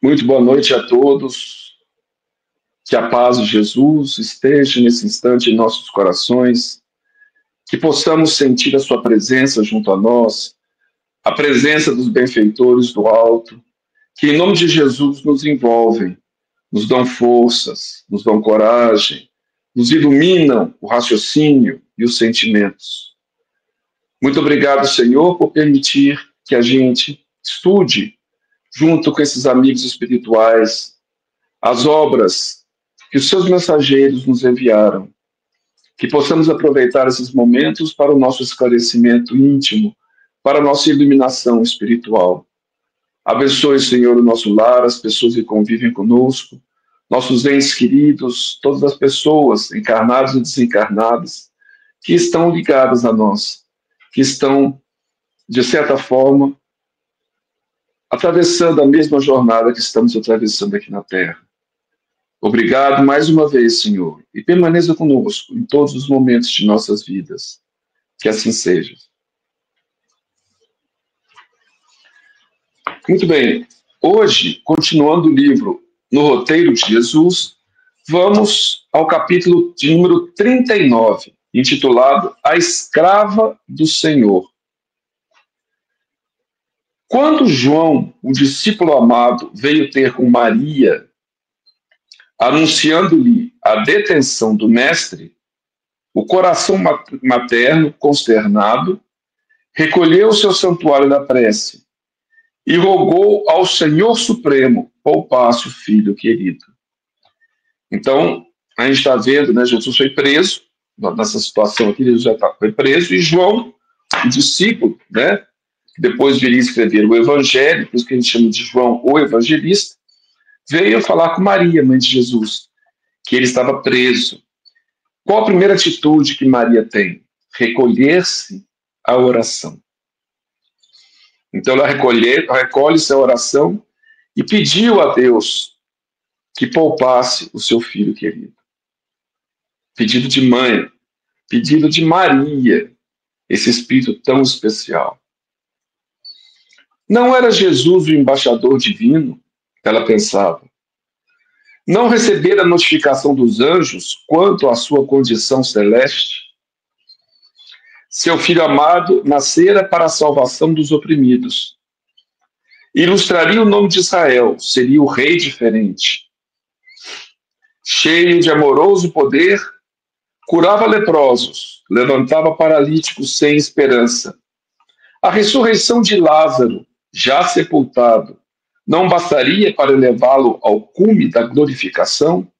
Muito boa noite a todos. Que a paz de Jesus esteja nesse instante em nossos corações, que possamos sentir a sua presença junto a nós, a presença dos benfeitores do alto, que em nome de Jesus nos envolvem, nos dão forças, nos dão coragem, nos iluminam o raciocínio e os sentimentos. Muito obrigado, Senhor, por permitir que a gente estude, junto com esses amigos espirituais, as obras que os seus mensageiros nos enviaram, que possamos aproveitar esses momentos para o nosso esclarecimento íntimo, para a nossa iluminação espiritual. Abençoe, Senhor, o nosso lar, as pessoas que convivem conosco, nossos entes queridos, todas as pessoas, encarnadas e desencarnadas, que estão ligadas a nós, que estão, de certa forma, atravessando a mesma jornada que estamos atravessando aqui na Terra. Obrigado mais uma vez, Senhor, e permaneça conosco em todos os momentos de nossas vidas. Que assim seja. Muito bem. Hoje, continuando o livro No Roteiro de Jesus, vamos ao capítulo de número 39, intitulado A Escrava do Senhor. Quando João, o discípulo amado, veio ter com Maria, anunciando-lhe a detenção do mestre, o coração materno, consternado, recolheu o seu santuário da prece e rogou ao Senhor Supremo poupasse o filho querido. Então, a gente está vendo, né, Jesus foi preso, nessa situação aqui, Jesus já foi preso, e João, o discípulo, né, que depois viria escrever o Evangelho, por isso que a gente chama de João o Evangelista, veio falar com Maria, mãe de Jesus, que ele estava preso. Qual a primeira atitude que Maria tem? Recolher-se à oração. Então ela recolhe-se à oração e pediu a Deus que poupasse o seu filho querido. Pedido de mãe, pedido de Maria, esse espírito tão especial. Não era Jesus o embaixador divino? Ela pensava. Não receber a notificação dos anjos quanto à sua condição celeste? Seu filho amado nascera para a salvação dos oprimidos. Ilustraria o nome de Israel, seria o rei diferente. Cheio de amoroso poder, curava leprosos, levantava paralíticos sem esperança. A ressurreição de Lázaro, já sepultado, não bastaria para levá-lo ao cume da glorificação?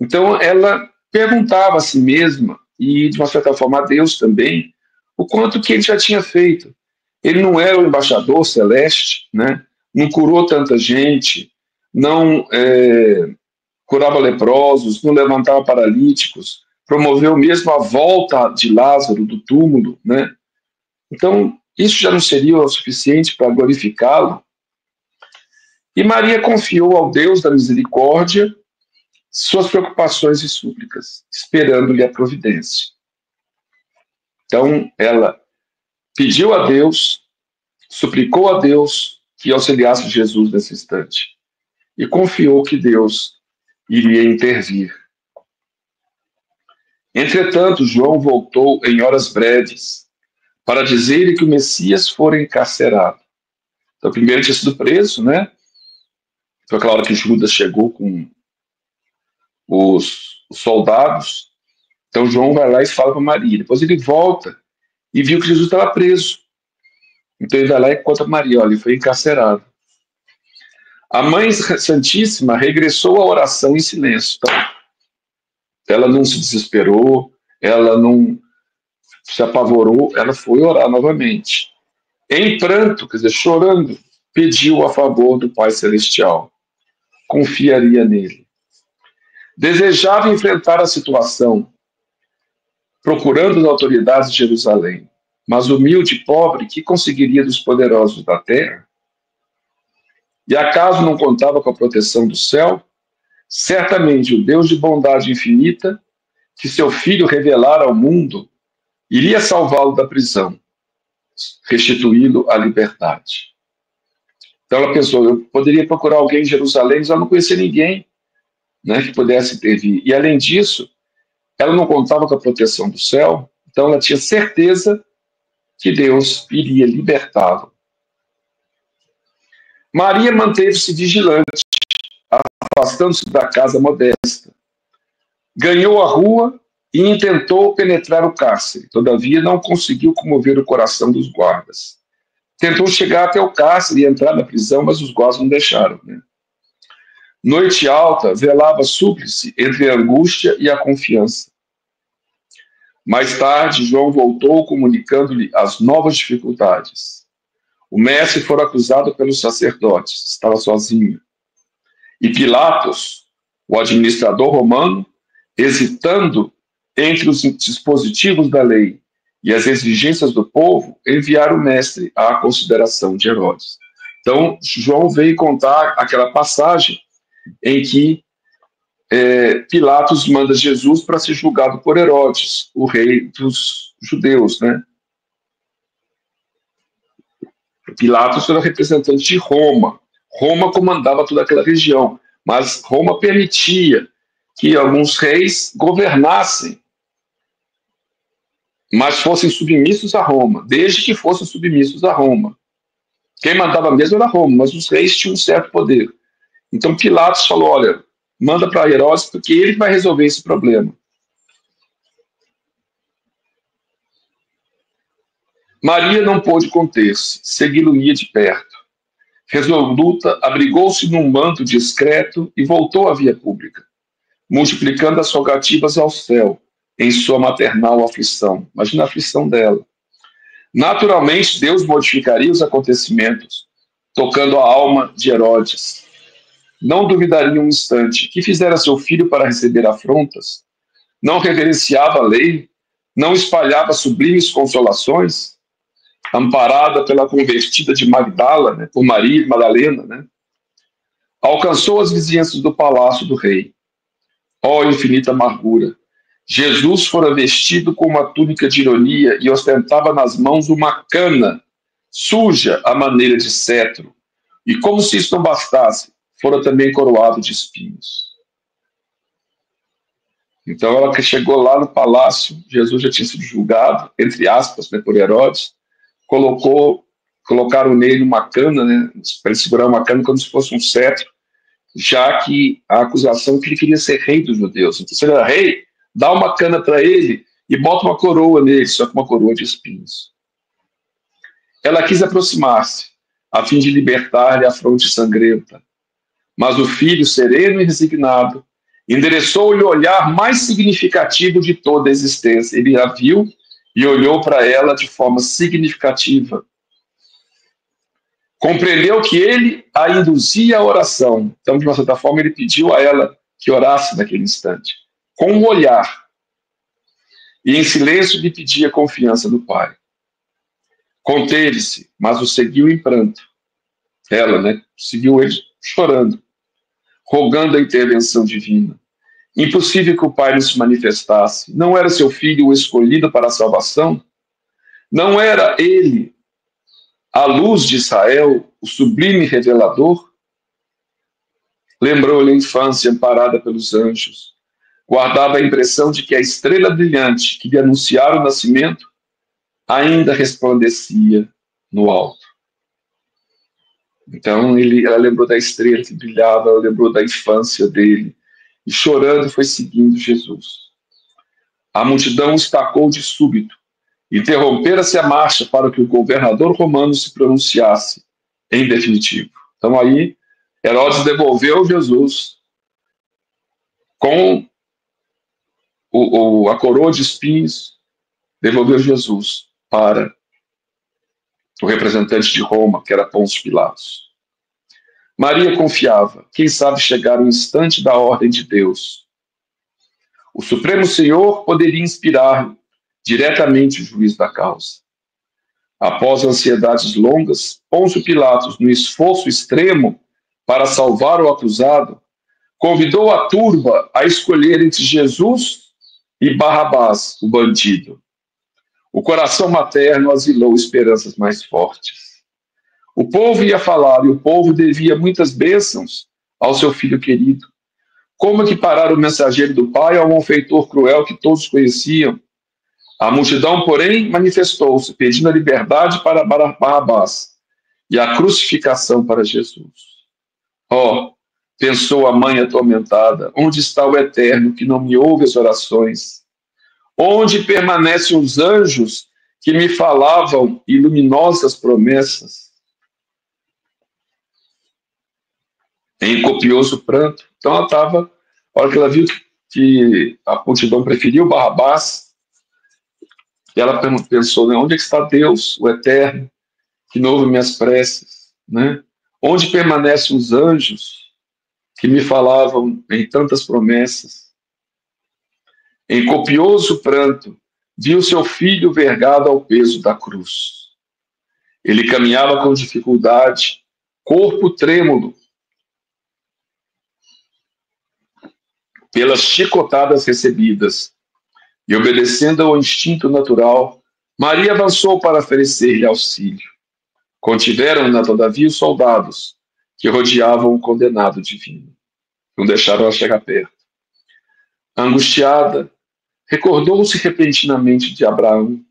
Então ela perguntava a si mesma, e de uma certa forma a Deus também, o quanto que ele já tinha feito. Ele não era o embaixador celeste, né? Não curou tanta gente, não curava leprosos, não levantava paralíticos, promoveu mesmo a volta de Lázaro do túmulo, né? Então, isso já não seria o suficiente para glorificá-lo? E Maria confiou ao Deus da misericórdia suas preocupações e súplicas, esperando-lhe a providência. Então, ela pediu a Deus, suplicou a Deus que auxiliasse Jesus nesse instante. E confiou que Deus iria intervir. Entretanto, João voltou em horas breves para dizer que o Messias fora encarcerado. Então, primeiro tinha sido preso, né? Foi aquela hora que Judas chegou com os soldados. Então, João vai lá e fala para Maria. Depois ele volta e viu que Jesus estava preso. Então, ele vai lá e conta para Maria, olha, ele foi encarcerado. A Mãe Santíssima regressou à oração em silêncio. Então, ela não se desesperou, ela não se apavorou, ela foi orar novamente. Em pranto, quer dizer, chorando, pediu a favor do Pai Celestial. Confiaria nele. Desejava enfrentar a situação, procurando as autoridades de Jerusalém, mas humilde e pobre, que conseguiria dos poderosos da terra? E acaso não contava com a proteção do céu? Certamente o Deus de bondade infinita, que seu Filho revelara ao mundo, iria salvá-lo da prisão, restituí-lo à liberdade. Então ela pensou, eu poderia procurar alguém em Jerusalém, mas ela não conhecia ninguém, né, que pudesse intervir. E além disso, ela não contava com a proteção do céu, então ela tinha certeza que Deus iria libertá-la. Maria manteve-se vigilante, afastando-se da casa modesta. Ganhou a rua e intentou penetrar o cárcere. Todavia, não conseguiu comover o coração dos guardas. Tentou chegar até o cárcere e entrar na prisão, mas os guardas não deixaram, né? Noite alta, velava súplice entre a angústia e a confiança. Mais tarde, João voltou comunicando-lhe as novas dificuldades. O mestre fora acusado pelos sacerdotes, estava sozinho. E Pilatos, o administrador romano, hesitando entre os dispositivos da lei e as exigências do povo, enviaram o mestre à consideração de Herodes. Então, João veio contar aquela passagem em que Pilatos manda Jesus para ser julgado por Herodes, o rei dos judeus, né? Pilatos era representante de Roma. Roma comandava toda aquela região, mas Roma permitia que alguns reis governassem, mas fossem submissos a Roma, desde que fossem submissos a Roma. Quem mandava mesmo era Roma, mas os reis tinham um certo poder. Então Pilatos falou, olha, manda para Herodes, porque ele vai resolver esse problema. Maria não pôde conter-se, segui-lo-ia de perto. Resoluta, abrigou-se num manto discreto e voltou à via pública, multiplicando as rogativas ao céu, em sua maternal aflição. Imagina a aflição dela. Naturalmente, Deus modificaria os acontecimentos, tocando a alma de Herodes. Não duvidaria um instante que fizera seu filho para receber afrontas, não reverenciava a lei, não espalhava sublimes consolações, amparada pela convertida de Magdala, né, por Maria Madalena, né, alcançou as vizinhanças do palácio do rei. Ó infinita amargura! Jesus fora vestido com uma túnica de ironia e ostentava nas mãos uma cana, suja à maneira de cetro, e como se isso não bastasse, fora também coroado de espinhos. Então ela que chegou lá no palácio, Jesus já tinha sido julgado, entre aspas, né, por Herodes, colocaram nele uma cana, né, para ele segurar uma cana como se fosse um cetro, já que a acusação é que ele queria ser rei dos judeus. Então, se ele era rei, dá uma cana para ele e bota uma coroa nele, só que uma coroa de espinhos. Ela quis aproximar-se, a fim de libertar-lhe a fronte sangrenta. Mas o filho, sereno e resignado, endereçou-lhe o olhar mais significativo de toda a existência. Ele a viu e olhou para ela de forma significativa. Compreendeu que ele a induzia à oração. Então, de uma certa forma, ele pediu a ela que orasse naquele instante, com um olhar. E em silêncio lhe pedia confiança do pai. Conteve-se, mas o seguiu em pranto. Ela, né, seguiu ele chorando, rogando a intervenção divina. Impossível que o pai não se manifestasse. Não era seu filho o escolhido para a salvação? Não era ele a luz de Israel, o sublime revelador? Lembrou-lhe a infância amparada pelos anjos. Guardava a impressão de que a estrela brilhante que lhe anunciara o nascimento ainda resplandecia no alto. Então ela lembrou da estrela que brilhava, ela lembrou da infância dele, e chorando foi seguindo Jesus. A multidão estacou de súbito. Interrompera-se a marcha para que o governador romano se pronunciasse em definitivo. Então aí, Herodes devolveu Jesus com a coroa de espinhos, devolveu Jesus para o representante de Roma, que era Pôncio Pilatos. Maria confiava, quem sabe chegar o instante da ordem de Deus. O Supremo Senhor poderia inspirar diretamente o juízo da causa. Após ansiedades longas, Pôncio Pilatos, no esforço extremo para salvar o acusado, convidou a turba a escolher entre Jesus e Barrabás, o bandido. O coração materno asilou esperanças mais fortes. O povo ia falar, e o povo devia muitas bênçãos ao seu filho querido. Como equiparar o mensageiro do pai ao malfeitor cruel que todos conheciam? A multidão, porém, manifestou-se, pedindo a liberdade para Barrabás e a crucificação para Jesus. Oh, pensou a mãe atormentada, onde está o Eterno que não me ouve as orações? Onde permanecem os anjos que me falavam e luminosas promessas? Em copioso pranto. Então ela estava, a hora que ela viu que a multidão preferiu Barrabás, ela pensou, né, onde é que está Deus, o Eterno, que não ouve minhas preces? Né? Onde permanecem os anjos que me falavam em tantas promessas? Em copioso pranto, viu seu filho vergado ao peso da cruz. Ele caminhava com dificuldade, corpo trêmulo, pelas chicotadas recebidas, e obedecendo ao instinto natural, Maria avançou para oferecer-lhe auxílio. Contiveram-na, todavia, os soldados que rodeavam o condenado divino. Não deixaram ela chegar perto. Angustiada, recordou-se repentinamente de Abraão.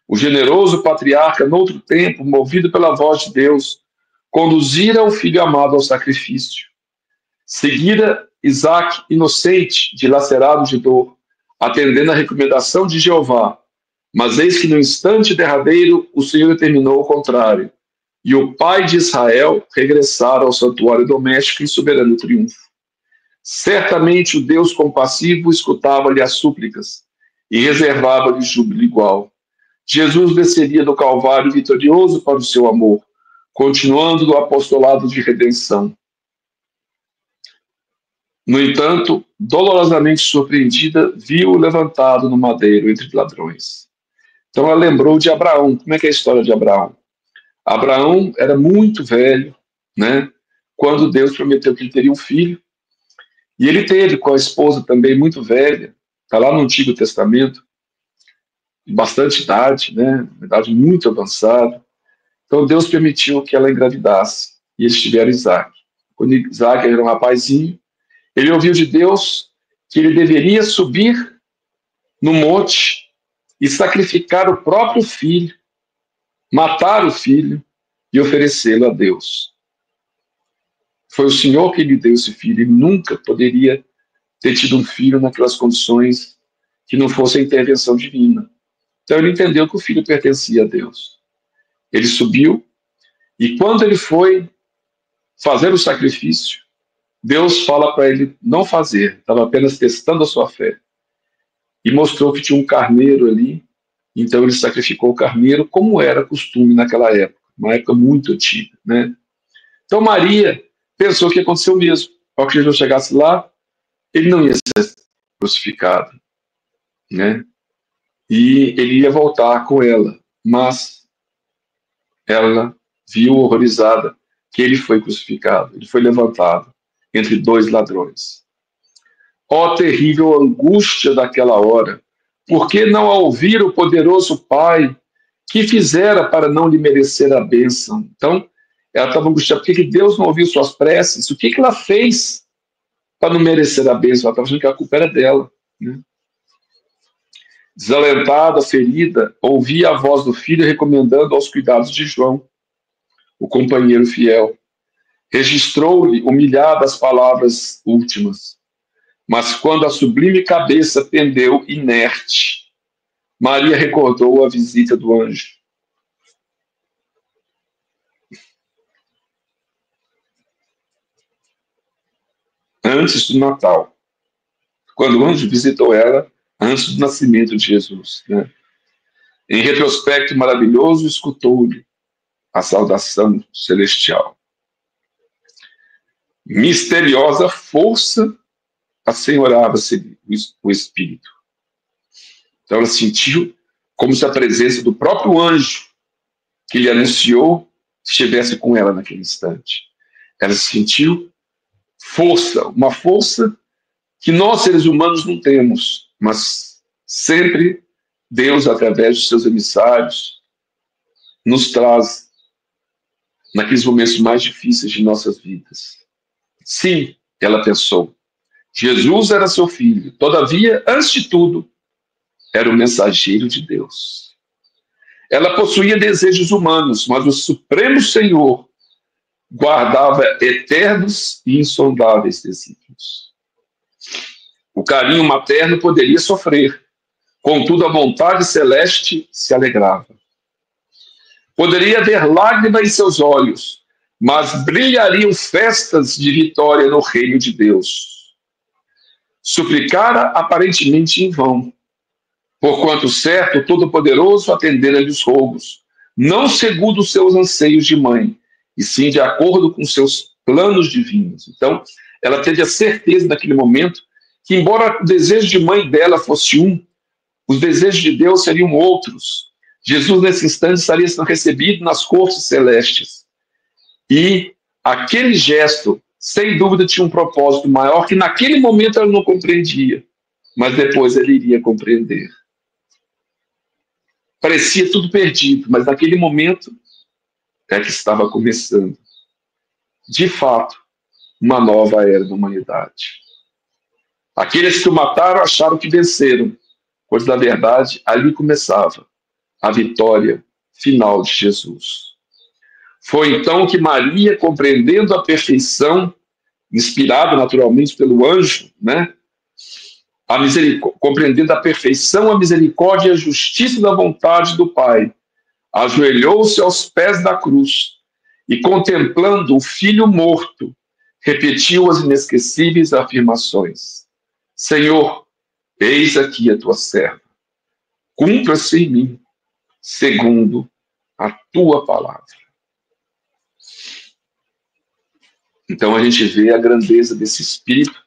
O generoso patriarca, noutro tempo, movido pela voz de Deus, conduzira o filho amado ao sacrifício. Seguira Isaque inocente, dilacerado de dor, atendendo à recomendação de Jeová. Mas eis que no instante derradeiro o Senhor determinou o contrário, e o pai de Israel regressara ao santuário doméstico em soberano triunfo. Certamente o Deus compassivo escutava-lhe as súplicas e reservava-lhe júbilo igual. Jesus desceria do Calvário vitorioso para o seu amor, continuando no apostolado de redenção. No entanto, dolorosamente surpreendida, viu-o levantado no madeiro entre ladrões. Então ela lembrou de Abraão. Como é que é a história de Abraão? Abraão era muito velho, né? Quando Deus prometeu que ele teria um filho. E ele teve com a esposa também muito velha, está lá no Antigo Testamento, de bastante idade, né? Idade muito avançada. Então Deus permitiu que ela engravidasse. E eles tiveram Isaac. Quando Isaac era um rapazinho, ele ouviu de Deus que ele deveria subir no monte e sacrificar o próprio filho, matar o filho e oferecê-lo a Deus. Foi o Senhor que lhe deu esse filho. Ele nunca poderia ter tido um filho naquelas condições que não fosse a intervenção divina. Então ele entendeu que o filho pertencia a Deus. Ele subiu e quando ele foi fazer o sacrifício, Deus fala para ele não fazer, estava apenas testando a sua fé. E mostrou que tinha um carneiro ali, então ele sacrificou o carneiro, como era costume naquela época, uma época muito antiga, né? Então Maria pensou que aconteceu o mesmo. Ao que Jesus chegasse lá, ele não ia ser crucificado, né? E ele ia voltar com ela, mas ela viu horrorizada que ele foi crucificado, ele foi levantado entre dois ladrões. Ó terrível angústia daquela hora! Por que não a ouvir o poderoso Pai? Que fizera para não lhe merecer a bênção? Então, ela estava angustiada. Por que Deus não ouviu suas preces? O que ela fez para não merecer a bênção? Ela estava achando que a culpa era dela, né? Desalentada, ferida, ouvia a voz do filho recomendando aos cuidados de João, o companheiro fiel. Registrou-lhe, humilhada, as palavras últimas. Mas quando a sublime cabeça pendeu inerte, Maria recordou a visita do anjo. Antes do Natal, quando o anjo visitou ela, antes do nascimento de Jesus, né? Em retrospecto maravilhoso, escutou-lhe a saudação celestial. Misteriosa força assenhorava-se o Espírito. Então ela sentiu como se a presença do próprio anjo que lhe anunciou estivesse com ela naquele instante. Ela sentiu força, uma força que nós, seres humanos, não temos, mas sempre Deus, através dos seus emissários, nos traz naqueles momentos mais difíceis de nossas vidas. Sim, ela pensou, Jesus era seu filho, todavia, antes de tudo, era o mensageiro de Deus. Ela possuía desejos humanos, mas o Supremo Senhor guardava eternos e insondáveis desígnios. O carinho materno poderia sofrer, contudo a vontade celeste se alegrava. Poderia haver lágrima em seus olhos, mas brilhariam festas de vitória no reino de Deus. Suplicara aparentemente em vão, porquanto certo Todo-Poderoso atendera-lhe os rogos, não segundo os seus anseios de mãe, e sim de acordo com seus planos divinos. Então, ela teve a certeza naquele momento que, embora o desejo de mãe dela fosse um, os desejos de Deus seriam outros. Jesus, nesse instante, estaria sendo recebido nas cortes celestes. E aquele gesto, sem dúvida, tinha um propósito maior que naquele momento ela não compreendia, mas depois ele iria compreender. Parecia tudo perdido, mas naquele momento é que estava começando, de fato, uma nova era da humanidade. Aqueles que o mataram acharam que venceram, pois, na verdade, ali começava a vitória final de Jesus. Foi então que Maria, compreendendo a perfeição, inspirada naturalmente pelo anjo, né? Compreendendo a perfeição, a misericórdia e a justiça da vontade do Pai, ajoelhou-se aos pés da cruz e, contemplando o filho morto, repetiu as inesquecíveis afirmações: Senhor, eis aqui a tua serva, cumpra-se em mim, segundo a tua palavra. Então a gente vê a grandeza desse Espírito,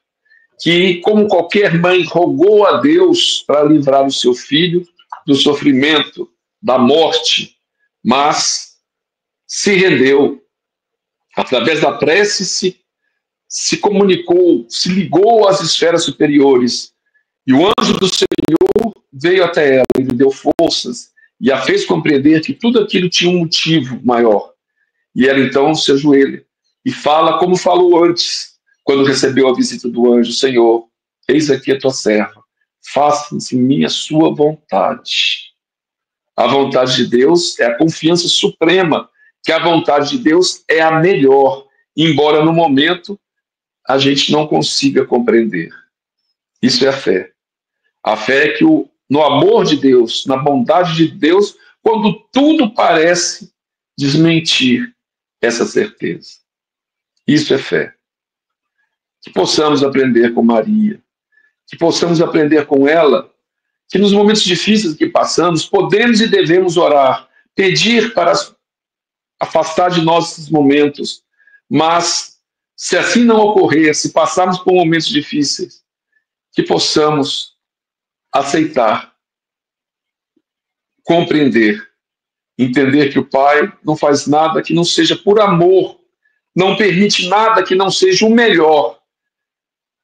que, como qualquer mãe, rogou a Deus para livrar o seu filho do sofrimento, da morte, mas se rendeu. Através da prece, se comunicou, se ligou às esferas superiores. E o anjo do Senhor veio até ela e lhe deu forças e a fez compreender que tudo aquilo tinha um motivo maior. E ela então se ajoelha e fala como falou antes, quando recebeu a visita do anjo: Senhor, eis aqui a tua serva, faça-se em mim a sua vontade. A vontade de Deus é a confiança suprema, que a vontade de Deus é a melhor, embora no momento a gente não consiga compreender. Isso é a fé. A fé é que no amor de Deus, na bondade de Deus, quando tudo parece desmentir essa certeza. Isso é fé. Que possamos aprender com Maria, que possamos aprender com ela, que nos momentos difíceis que passamos, podemos e devemos orar, pedir para afastar de nós esses momentos, mas se assim não ocorrer, se passarmos por momentos difíceis, que possamos aceitar, compreender, entender que o Pai não faz nada que não seja por amor, não permite nada que não seja o melhor,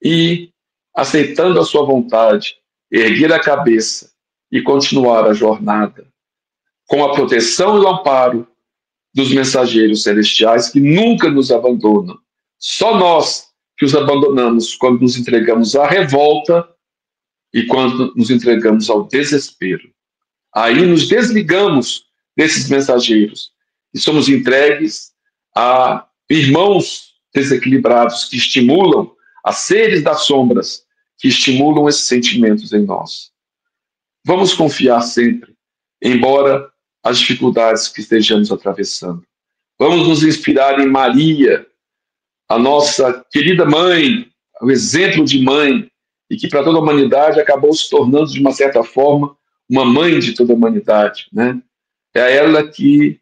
e, aceitando a sua vontade, erguer a cabeça e continuar a jornada, com a proteção e o amparo dos mensageiros celestiais que nunca nos abandonam. Só nós que os abandonamos quando nos entregamos à revolta e quando nos entregamos ao desespero. Aí nos desligamos desses mensageiros e somos entregues a irmãos desequilibrados que estimulam, a seres das sombras que estimulam esses sentimentos em nós. Vamos confiar sempre, embora as dificuldades que estejamos atravessando. Vamos nos inspirar em Maria, a nossa querida mãe, o exemplo de mãe, e que para toda a humanidade acabou se tornando, de uma certa forma, uma mãe de toda a humanidade, né? É a ela que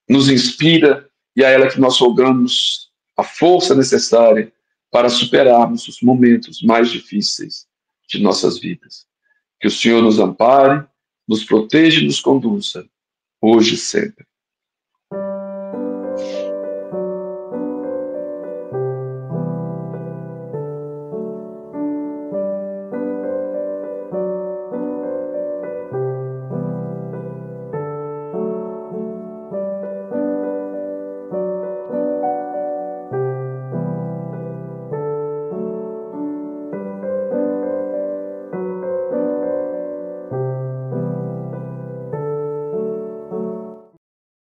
nos inspira e é a ela que nós rogamos a força necessária para superarmos os momentos mais difíceis de nossas vidas. Que o Senhor nos ampare, nos proteja e nos conduza, hoje e sempre.